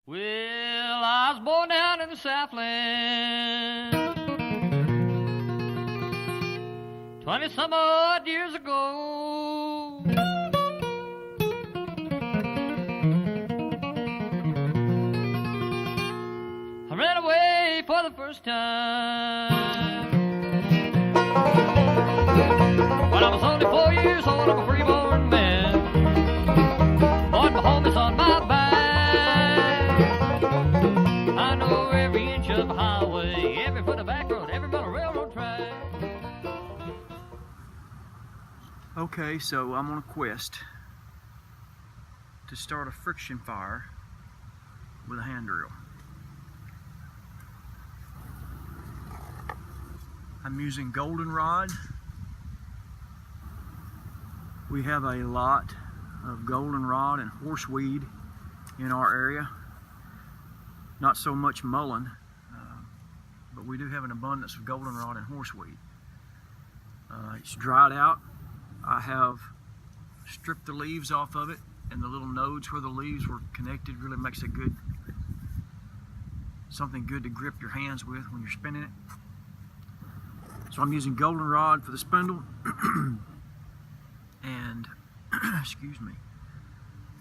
Well, I was born down in the Southland 20-some odd years ago. I ran away for the first time when I was only 4 years old. I'm a freeborn man, born my home is on my back. I know every inch of a highway, every foot of back road, every mile of railroad track. Okay, so I'm on a quest to start a friction fire with a hand drill. I'm using goldenrod. We have a lot of goldenrod and horseweed in our area. Not so much mullein, but we do have an abundance of goldenrod and horseweed. It's dried out. I have stripped the leaves off of it, and the little nodes where the leaves were connected really makes it good, something good to grip your hands with when you're spinning it. So I'm using goldenrod for the spindle and excuse me,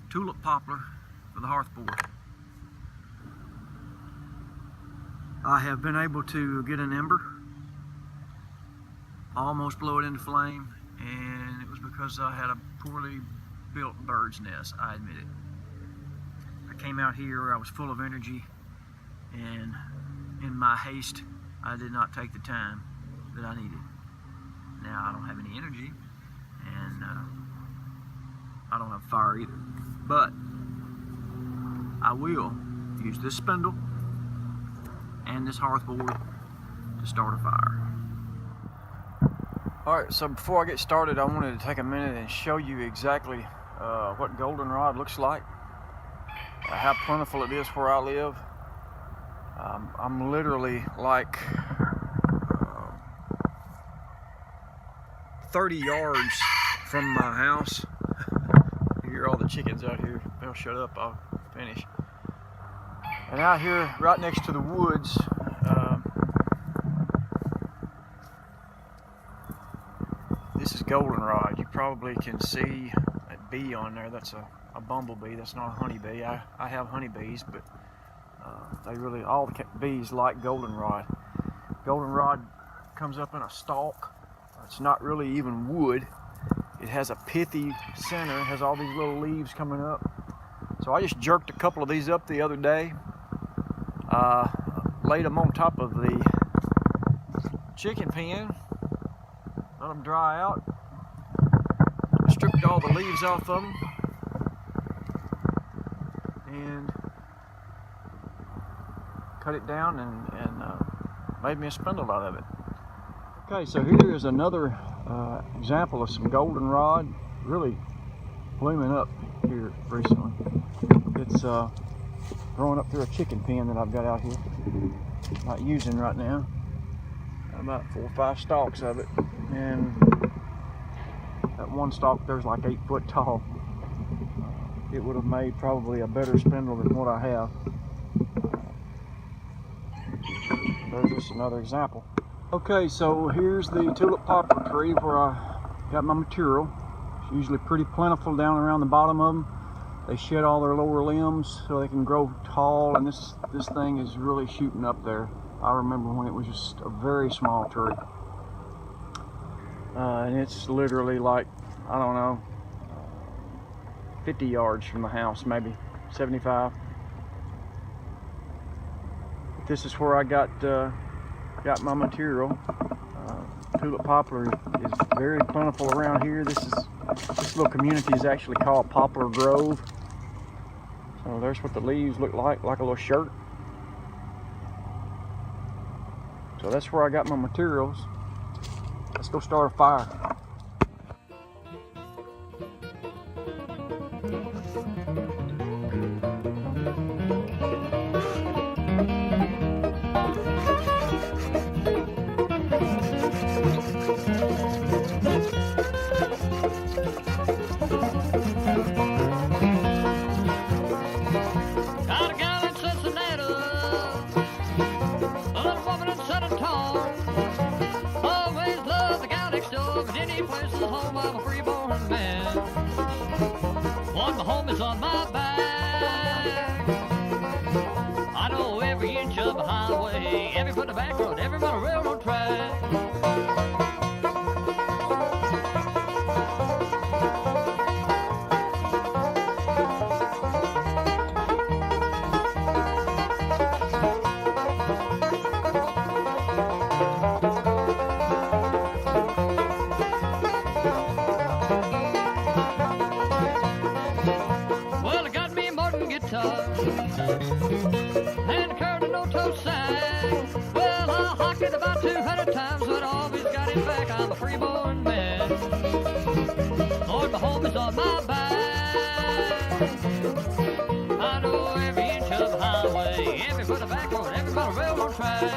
tulip poplar for the hearth board. I have been able to get an ember, almost blow it into flame, and it was because I had a poorly built bird's nest, I admit it. I came out here, I was full of energy, and in my haste, I did not take the time that I needed. Now I don't have any energy, and I don't have fire either, but I will use this spindle and this hearth board to start a fire. Alright, so before I get started, I wanted to take a minute and show you exactly what goldenrod looks like, how plentiful it is where I live. I'm literally like 30 yards from my house. You hear all the chickens out here. They'll shut up, I'll finish. And out here, right next to the woods, this is goldenrod. You probably can see that bee on there. That's a bumblebee. That's not a honeybee. I have honeybees, but they really, all the bees like goldenrod. Goldenrod comes up in a stalk. It's not really even wood. It has a pithy center. It has all these little leaves coming up. So I just jerked a couple of these up the other day. Laid them on top of the chicken pen. Let them dry out. Stripped all the leaves off of them. And cut it down and made me a spindle out of it. Okay, so here is another example of some goldenrod really blooming up here recently. It's growing up through a chicken pen that I've got out here, not using right now. About 4 or 5 stalks of it, and that one stalk there's like 8 foot tall. It would have made probably a better spindle than what I have. There's just another example. Okay, so here's the tulip poplar tree where I got my material. It's usually pretty plentiful down around the bottom of them. They shed all their lower limbs so they can grow tall, and this thing is really shooting up there. I remember when it was just a very small tree. And it's literally like, I don't know, 50 yards from the house, maybe 75. This is where I got my material. Tulip poplar is very plentiful around here. This little community is actually called Poplar Grove. So there's what the leaves look like a little shirt. So that's where I got my materials. Let's go start a fire. Got a gallon every foot of back road, every mile of railroad track. Well, I got me a modern guitar and a curve no toe sign. Well, I hocked it about 200 times, but I always got it back. I'm a freeborn man. Lord, my home is on my back. I know every inch of the highway, every foot of back road, every mile of railroad track.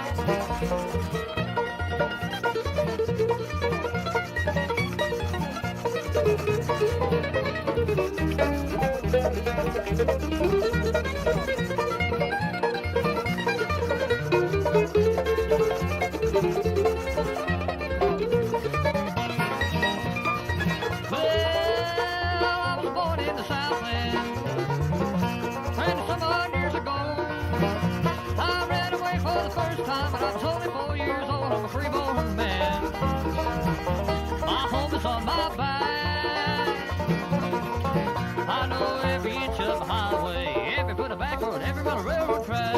But I was only 4 years old, I'm a freeborn man. My home is on my back. I know every inch of the highway, every foot of back road, every mile of railroad track.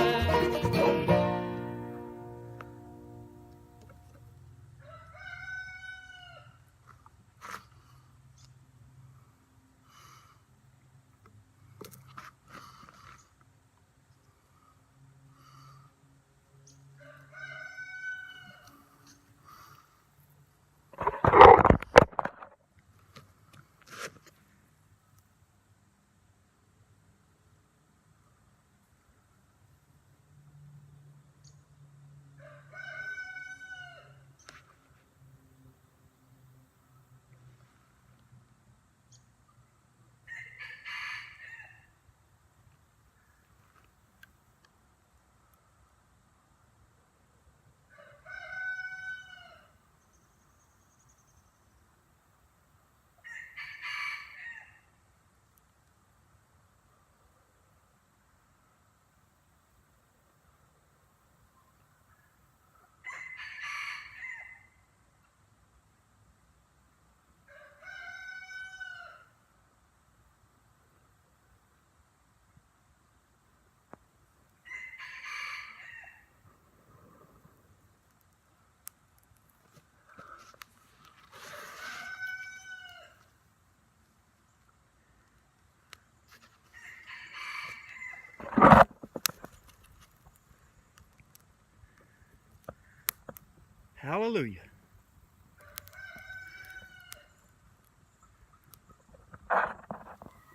Hallelujah.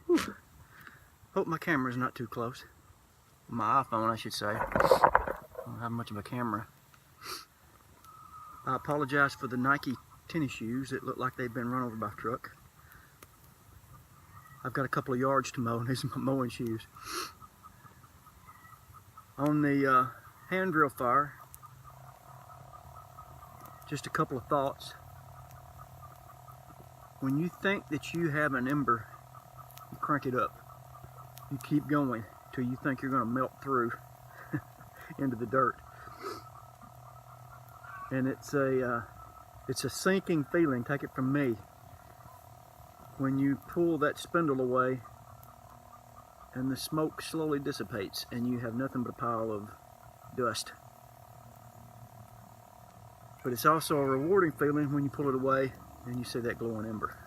Whew. Hope my camera's not too close. My iPhone, I should say. I don't have much of a camera. I apologize for the Nike tennis shoes that look like they've been run over by a truck. I've got a couple of yards to mow, and these are my mowing shoes. On the hand drill fire, just a couple of thoughts. When you think that you have an ember, you crank it up. You keep going till you think you're going to melt through into the dirt. And it's a sinking feeling, take it from me, when you pull that spindle away and the smoke slowly dissipates and you have nothing but a pile of dust. But it's also a rewarding feeling when you pull it away and you see that glowing ember.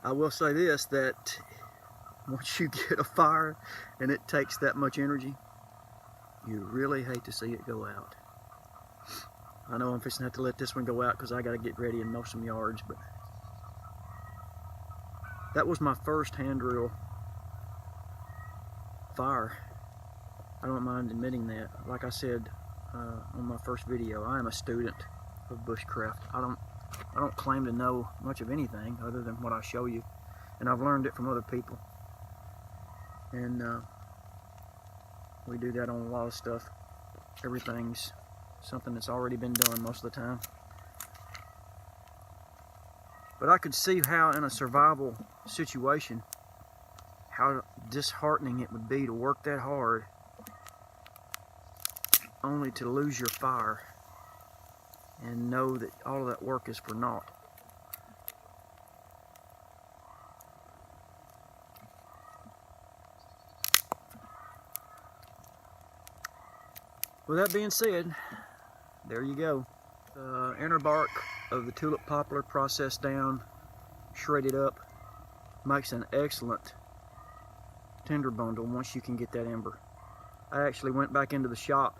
I will say this, that once you get a fire and it takes that much energy, you really hate to see it go out. I know I'm fixing to have to let this one go out because I got to get ready and mow some yards, but that was my first hand drill fire. I don't mind admitting that. Like I said on my first video, I am a student of bushcraft. I don't claim to know much of anything other than what I show you, and I've learned it from other people. And we do that on a lot of stuff. Everything's something that's already been done most of the time. But I could see how in a survival situation, how disheartening it would be to work that hard only to lose your fire and know that all of that work is for naught. With that being said, there you go. The inner bark of the tulip poplar processed down, shredded up, makes an excellent tinder bundle once you can get that ember. I actually went back into the shop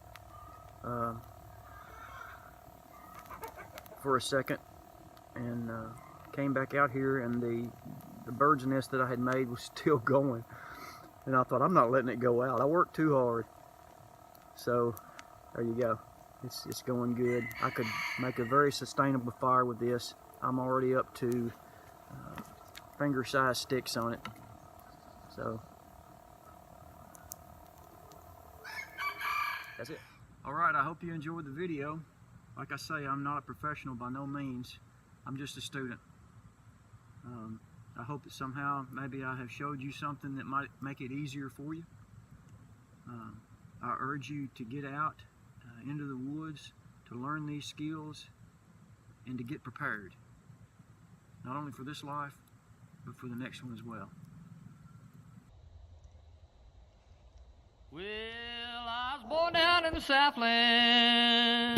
for a second and came back out here, and the bird's nest that I had made was still going, and I thought, I'm not letting it go out. I worked too hard. So there you go. It's going good. I could make a very sustainable fire with this. I'm already up to finger-sized sticks on it. So that's it. Alright, I hope you enjoyed the video. Like I say, I'm not a professional by no means. I'm just a student. I hope that somehow maybe I have showed you something that might make it easier for you. I urge you to get out into the woods to learn these skills and to get prepared. Not only for this life, but for the next one as well. Well, I was born down in the Southland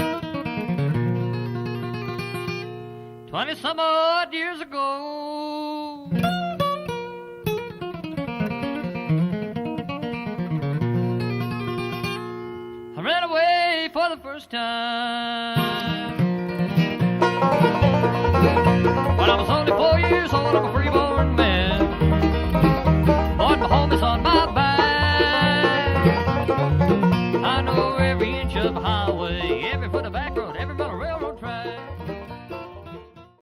20-some odd years ago. I ran away for the first time when I was only 4 years old. I'm a freeborn man. Born my home is on my back. I know every inch of the highway.